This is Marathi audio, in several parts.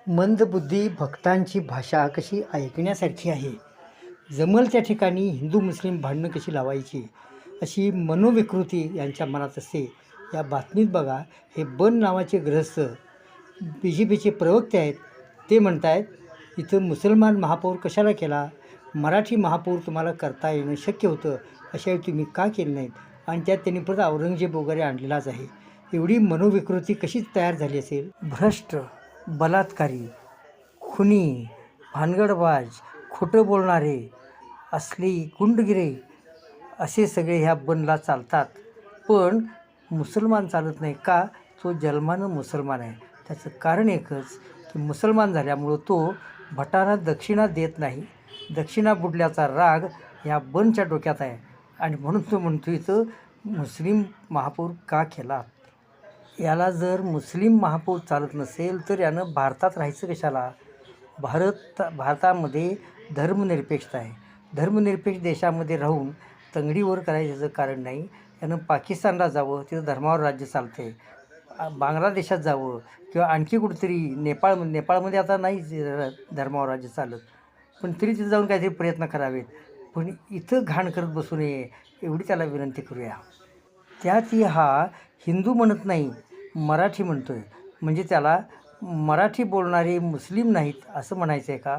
मंदबुद्धी भक्तांची भाषा कशी ऐकण्यासारखी आहे. जमल त्या ठिकाणी हिंदू मुस्लिम भांडणं कशी लावायची अशी मनोविकृती यांच्या मनात असते. या बातमीत बघा, हे बन नावाचे गृहस्थ BJPचे प्रवक्ते आहेत. ते म्हणत आहेत, इथं मुसलमान महापौर कशाला केला? मराठी महापौर तुम्हाला करता येणं शक्य होतं, अशावेळी तुम्ही का केलं नाहीत? आणि त्यात त्यांनी परत औरंगजेब वगैरे आणलेलाच आहे. एवढी मनोविकृती कशी तयार झाली असेल? भ्रष्ट, बलात्कारी, खुनी, भानगडबाज, खोटं बोलणारे, असली गुंडगिरे असे सगळे ह्या बनला चालतात. पण मुसलमान चालत नाही का? तो जन्मानं मुसलमान आहे. त्याचं कारण एकच की मुसलमान झाल्यामुळं तो भटांना दक्षिणा देत नाही. दक्षिणा बुडल्याचा राग या बनच्या डोक्यात आहे आणि म्हणून तो म्हणतो इथं मुस्लिम महापौर का केला? याला जर मुस्लिम महापौर चालत नसेल तर यानं भारतात राहायचं कशाला? भारतामध्ये धर्मनिरपेक्षता आहे. धर्मनिरपेक्ष देशामध्ये राहून तंगडीवर करायचं कारण नाही. यानं पाकिस्तानला जावं, तिथं धर्मावर राज्य चालते. बांगलादेशात जावं किंवा आणखी कुठेतरी नेपाळमध्ये आता नाही धर्मावर राज्य चालत, पण तरी तिथं जाऊन काहीतरी प्रयत्न करावेत. पण इथं घाण करत बसू नये एवढी त्याला विनंती करूया. त्यातही हा हिंदू म्हणत नाही, मराठी म्हणतो आहे. म्हणजे त्याला मराठी बोलणारे मुस्लिम नाहीत असं म्हणायचं आहे का?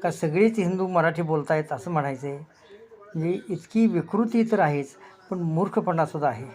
का सगळेच हिंदू मराठी बोलत आहेत असं म्हणायचं आहे? म्हणजे इतकी विकृती तर आहेच, पण मूर्खपणासुद्धा आहे.